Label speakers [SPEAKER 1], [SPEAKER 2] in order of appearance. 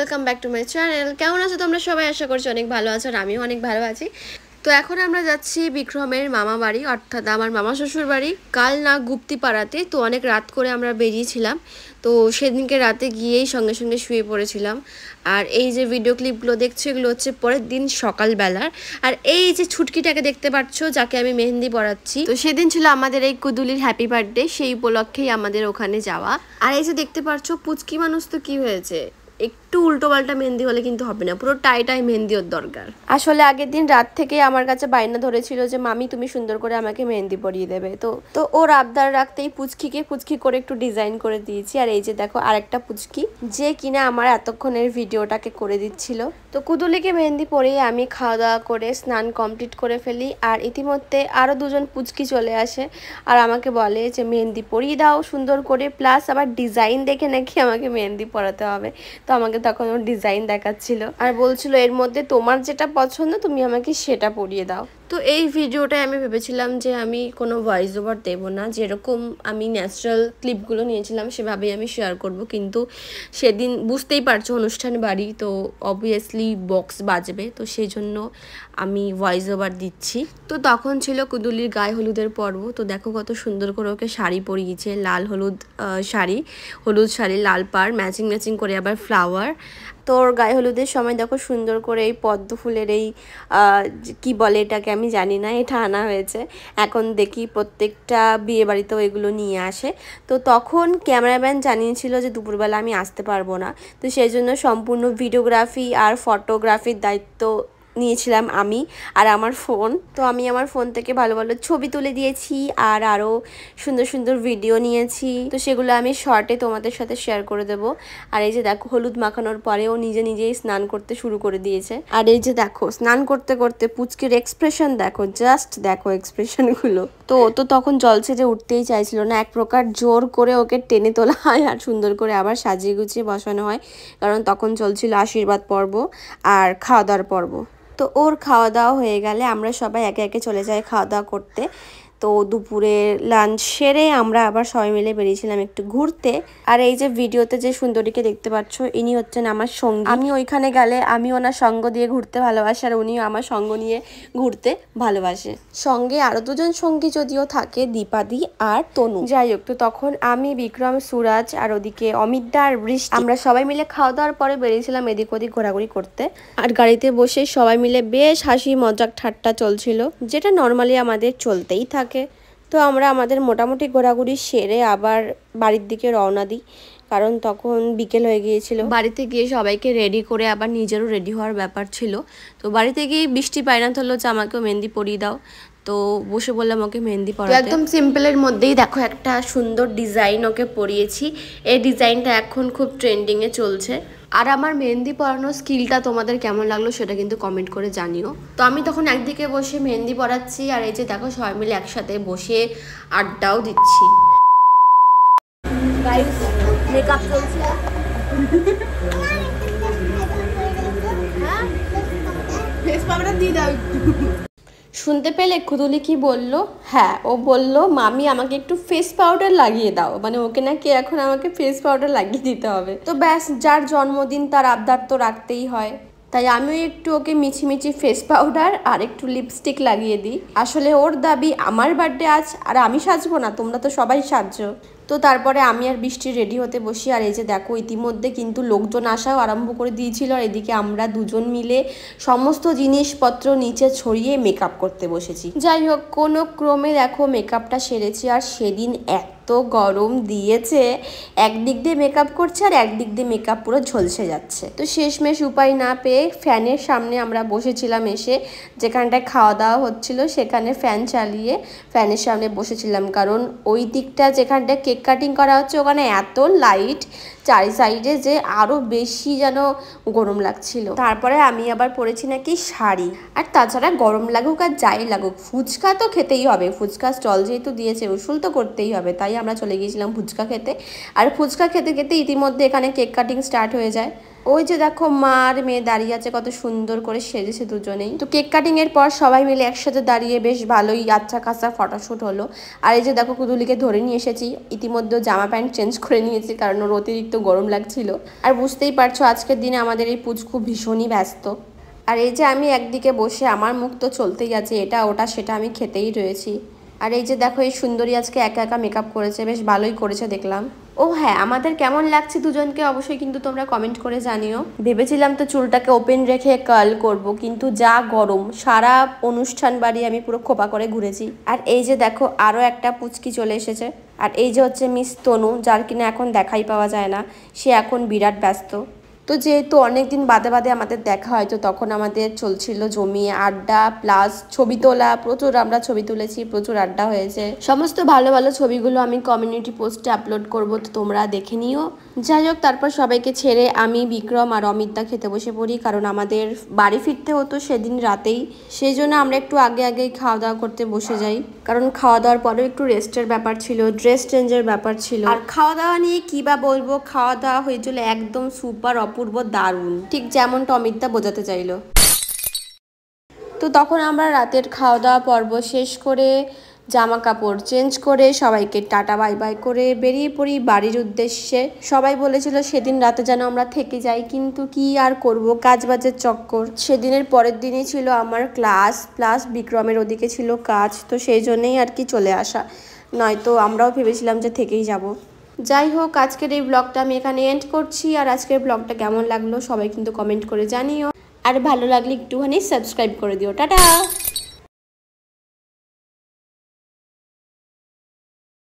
[SPEAKER 1] Welcome back to my channel. কেমন আছো তোমরা সবাই? আশা করছি অনেক ভালো আছো, আর আমিও অনেক ভালো আছি। তো এখন আমরা যাচ্ছি বিক্রমের মামা বাড়ি, অর্থাৎ আমার মামা শ্বশুর বাড়ি, কাল না গুপ্তিপাড়াতে। তো অনেক রাত করে আমরা বেরিয়েছিলাম, তো সেদিনকে রাতে গিয়েই সঙ্গে সঙ্গে শুয়ে পড়েছিলাম। আর এই যে ভিডিও ক্লিপগুলো দেখছো, এগুলো হচ্ছে পরের দিন সকালবেলার। আর এই যে ছুটকিটাকে দেখতে পাচ্ছ, যাকে আমি মেহেন্দি পরাচ্ছি, তো সেদিন ছিল আমাদের এই কুদুলির হ্যাপি বার্থডে, সেই উপলক্ষেই আমাদের ওখানে যাওয়া। আর এই যে দেখতে পাচ্ছ পুচকি মানুষ, তো কি হয়েছে, একটু উল্টো পাল্টা মেহেন্দি হলে কিন্তু হবে না, পুরো টাই টাই মেহেন্দি ওর দরকার। আসলে আগের দিন রাত থেকে আমার কাছে বায়না ধরেছিল যে মামি তুমি সুন্দর করে আমাকে মেহেন্দি পরিয়ে দেবে। তো ওর আবদার রাখতেই পুচকি করে একটু ডিজাইন করে দিয়েছি। আর এই যে দেখো আরেকটা পুচকি, যে কিনা আমার এতক্ষণের ভিডিওটাকে করে দিচ্ছিল। তো কুদুলিকে মেহেন্দি পরিয়ে আমি খাওয়া দাওয়া করে স্নান কমপ্লিট করে ফেলি। আর ইতিমধ্যে আরও দুজন পুচকি চলে আসে আর আমাকে বলে যে মেহেন্দি পরিয়ে দাও সুন্দর করে, প্লাস আবার ডিজাইন দেখে নাকি আমাকে মেহেন্দি পরাতে হবে। তো আমাকে তখন ওর ডিজাইন দেখাচ্ছিল আর বলছিল এর মধ্যে তোমার যেটা পছন্দ তুমি আমাকে সেটা পরিয়ে দাও। তো এই ভিডিওটায় আমি ভেবেছিলাম যে আমি কোনো ভয়েস ওভার দেবো না, যেরকম আমি ন্যাচারাল ক্লিপগুলো নিয়েছিলাম সেভাবেই আমি শেয়ার করব। কিন্তু সেদিন বুঝতেই পারছো অনুষ্ঠান বাড়ি, তো অবভিয়াসলি বক্স বাজবে, তো সেই জন্য আমি ভয়েস ওভার দিচ্ছি। তো তখন ছিল কুদুলির গায়ে হলুদের পর্ব। তো দেখো কত সুন্দর করে ওকে শাড়ি পরিয়েছে, লাল হলুদ শাড়ি, হলুদ শাড়ি, লাল পাড়, ম্যাচিং করে আবার ফ্লাওয়ার। তোর গায়ে হলুদের সময় দেখো সুন্দর করে এই পদ্ম ফুলের এই কি বলে এটাকে আমি জানি না, এটা আনা হয়েছে। এখন দেখি প্রত্যেকটা বিয়ে বাড়িতেও এগুলো নিয়ে আসে। তো তখন ক্যামেরাম্যান জানিয়েছিল যে দুপুরবেলা আমি আসতে পারবো না, তো সেই জন্য সম্পূর্ণ ভিডিওগ্রাফি আর ফটোগ্রাফির দায়িত্ব নিয়েছিলাম আমি আর আমার ফোন। তো আমি আমার ফোন থেকে ভালো ভালো ছবি তুলে দিয়েছি আর আরও সুন্দর সুন্দর ভিডিও নিয়েছি। তো সেগুলো আমি শর্টে তোমাদের সাথে শেয়ার করে দেবো। আর এই যে দেখো হলুদ মাখানোর পরেও নিজেই স্নান করতে শুরু করে দিয়েছে। আর এই যে দেখো স্নান করতে করতে পুচকির এক্সপ্রেশন দেখো, জাস্ট দেখো এক্সপ্রেশনগুলো। তো তখন জল ছেড়ে উঠতেই চাইছিল না, এক প্রকার জোর করে ওকে টেনে তোলা হয় আর সুন্দর করে আবার সাজিয়ে গুছিয়ে বসানো হয়, কারণ তখন চলছিল আশীর্বাদ পর্ব আর খাওয়া দাওয়ার পর্ব। তো ওর খাওয়া দাওয়া হয়ে গেলে আমরা সবাই একে একে চলে যাই খাওয়া দাওয়া করতে। তো দুপুরে লাঞ্চ সেরে আমরা আবার সবাই মিলে বেরিয়েছিলাম একটু ঘুরতে। আর এই যে ভিডিওতে যে সুন্দরীকে দেখতে পাচ্ছ, ইনি হচ্ছেন আমার সঙ্গী। আমি ওইখানে গেলে আমি ওনার সঙ্গ দিয়ে ঘুরতে ভালোবাসি আর উনিও আমার সঙ্গ নিয়ে ঘুরতে ভালোবাসে। সঙ্গে আরও দুজন সঙ্গী যদিও থাকে, দীপাদি আর তনু। যাই হোক, তো তখন আমি, বিক্রম, সুরাজ আর ওদিকে অমিতদা আর বৃষ্টি, আমরা সবাই মিলে খাওয়া দাওয়ার পরে বেরিয়েছিলাম এদিক ওদিক ঘোরাঘুরি করতে। আর গাড়িতে বসে সবাই মিলে বেশ হাসি মজাক ঠাট্টা চলছিল, যেটা নর্মালি আমাদের চলতেই থাকে। তো আমরা আমাদের মোটামুটি ঘোরাঘুরি সেরে আবার বাড়ির দিকে রওনা দিই, কারণ তখন বিকেল হয়ে গিয়েছিল। বাড়িতে গিয়ে সবাইকে রেডি করে আবার নিজেরও রেডি হওয়ার ব্যাপার ছিল। তো বাড়িতে গিয়ে বৃষ্টি বায়না ধরলো যে আমাকেও মেহেন্দি পরিয়ে দাও, তো বসে বললাম ওকে মেহেন্দি পরাতে। একদম সিম্পলের মধ্যেই দেখো একটা সুন্দর ডিজাইন ওকে পরিয়েছি। এই ডিজাইনটা এখন খুব ট্রেন্ডিংয়ে চলছে। আর আমার মেহেন্দি পরানোর স্কিলটা তোমাদের কেমন লাগলো সেটা কিন্তু কমেন্ট করে জানিও। তো আমি তখন একদিকে বসে মেহেন্দি পরাচ্ছি আর এই যে দেখো সবাই মিলে একসাথে বসে আড্ডাও দিচ্ছি। গাইস মেকআপ চলছে। হ্যাঁ ফেস পাউডার দিয়ে দাও। শুনতে পেলে কুদুলি কি বললো? হ্যাঁ, ও বলল মামি আমাকে একটু ফেস পাউডার লাগিয়ে দাও, মানে ওকে নাকি এখন আমাকে ফেস পাউডার লাগিয়ে দিতে হবে। তো ব্যাস, যার জন্মদিন তার আবদার তো রাখতেই হয়, তাই আমিও একটু ওকে মিছি ফেস পাউডার আর একটু লিপস্টিক লাগিয়ে দিই। আসলে ওর দাবি আমার বার্থডে আজ আর আমি সাজবো না, তোমরা তো সবাই সাজছো। তো তারপরে আমি আর বৃষ্টি রেডি হতে বসি। আর এই যে দেখো ইতিমধ্যে কিন্তু লোকজন আসাও আরম্ভ করে দিয়েছিল, আর এদিকে আমরা দুজন মিলে সমস্ত জিনিসপত্র নিচে ছড়িয়ে মেকআপ করতে বসেছি। যাই হোক, কোনো ক্রমে দেখো মেকআপটা সেরেছি। আর সেদিন এত গরম দিয়েছে, একদিক দিয়ে মেকআপ করছে আর একদিক দিয়ে মেকআপ পুরো ঝলসে যাচ্ছে। তো শেষমেশ উপায় না পেয়ে ফ্যানের সামনে আমরা বসেছিলাম, এসে যেখানটায় খাওয়া দাওয়া হচ্ছিল সেখানে ফ্যান চালিয়ে ফ্যানের সামনে বসেছিলাম, কারণ ওই দিকটা যেখানটায় কেক কাটিং করা হচ্ছে ওখানে এত লাইট চারি সাইডে যে আরও বেশি যেন গরম লাগছিল। তারপরে আমি আবার পরেছি নাকি শাড়ি। আর তাছাড়া গরম লাগুক আর যাই লাগুক, ফুচকা তো খেতেই হবে, ফুচকা স্টল যেহেতু দিয়েছে উসুল তো করতেই হবে, তাই আমরা চলে গিয়েছিলাম ফুচকা খেতে। আর ফুচকা খেতে খেতে ইতিমধ্যে এখানে কেক কাটিং স্টার্ট হয়ে যায়। ওই যে দেখো মা আর মেয়ে দাঁড়িয়ে আছে, কত সুন্দর করে সেজেছে দুজনেই। তো কেক কাটিং এর পর সবাই মিলে একসাথে দাঁড়িয়ে বেশ ভালোই আচ্ছা খাসা ফটোশুট হলো। আর এই যে দেখো কুদুলিকে ধরে নিয়ে এসেছি, ইতিমধ্যে জামা প্যান্ট চেঞ্জ করে নিয়েছি কারণ ওর অতিরিক্ত গরম লাগছিল। আর বুঝতেই পারছো আজকের দিনে আমাদের এই পুচকু ভীষণই ব্যস্ত। আর এই যে আমি একদিকে বসে আমার মুখ তো চলতেই আছে, এটা ওটা সেটা আমি খেতেই রয়েছি। আর এই যে দেখো এই সুন্দরী আজকে একা একা মেকআপ করেছে, বেশ ভালোই করেছে দেখলাম। ও হ্যাঁ, আমাদের কেমন লাগছে দুজনকে অবশ্যই কিন্তু তোমরা কমেন্ট করে জানিও। ভেবেছিলাম তো চুলটাকে ওপেন রেখে কার্ল করব, কিন্তু যা গরম, সারা অনুষ্ঠান বাড়ি আমি পুরো খোপা করে ঘুরেছি। আর এই যে দেখো আরও একটা পুচকি চলে এসেছে। আর এই যে হচ্ছে মিস তনু, যার কিনা এখন দেখাই পাওয়া যায় না, সে এখন বিরাট ব্যস্ত। তো যেহেতু অনেকদিন বাদে বাদে আমাদের দেখা হয়, তো তখন আমাদের চলছিল জমিয়ে আড্ডা প্লাস ছবি তোলা। প্রচুর আমরা ছবি তুলেছি, প্রচুর আড্ডা হয়েছে। সমস্ত ভালো ভালো ছবিগুলো আমি কমিউনিটি পোস্টে আপলোড করব, তো তোমরা দেখে নিও। যাই হোক, তারপর সবাইকে ছেড়ে আমি, বিক্রম আর অমিতদা খেতে বসে পড়ি, কারণ আমাদের বাড়ি ফিরতে হতো সেদিন রাতেই। সেই জন্য আমরা একটু আগে আগেই খাওয়া দাওয়া করতে বসে যাই, কারণ খাওয়া দাওয়ার পরেও একটু রেস্টের ব্যাপার ছিল, ড্রেস চেঞ্জের ব্যাপার ছিল। আর খাওয়া দাওয়া নিয়ে কী বা বলবো, খাওয়া দাওয়া হয়েছিল একদম সুপার অপূর্ব দারুণ, ঠিক যেমনটা অমিতদা বোঝাতে চাইলো। তো তখন আমরা রাতের খাওয়া দাওয়া পর্ব শেষ করে জামা কাপড় চেঞ্জ করে সবাইকে টাটা বাই বাই করে বেরিয়ে পড়ি বাড়ির উদ্দেশ্যে। সবাই বলেছিল সেদিন রাতে যেন আমরা থেকে যাই, কিন্তু কি আর করব, কাজ বাজের চক্কর। সেদিনের পরের দিনই ছিল আমার ক্লাস, প্লাস বিক্রমের ওদিকে ছিল কাজ, তো সেই জন্যেই আর কি চলে আসা, নয়তো আমরাও ভেবেছিলাম যে থেকেই যাব। যাই হোক, আজকের এই ব্লগটা আমি এখানে এন্ড করছি। আর আজকের ব্লগটা কেমন লাগলো সবাই কিন্তু কমেন্ট করে জানিও, আর ভালো লাগলে একটুখানি সাবস্ক্রাইব করে দিও। টাটা।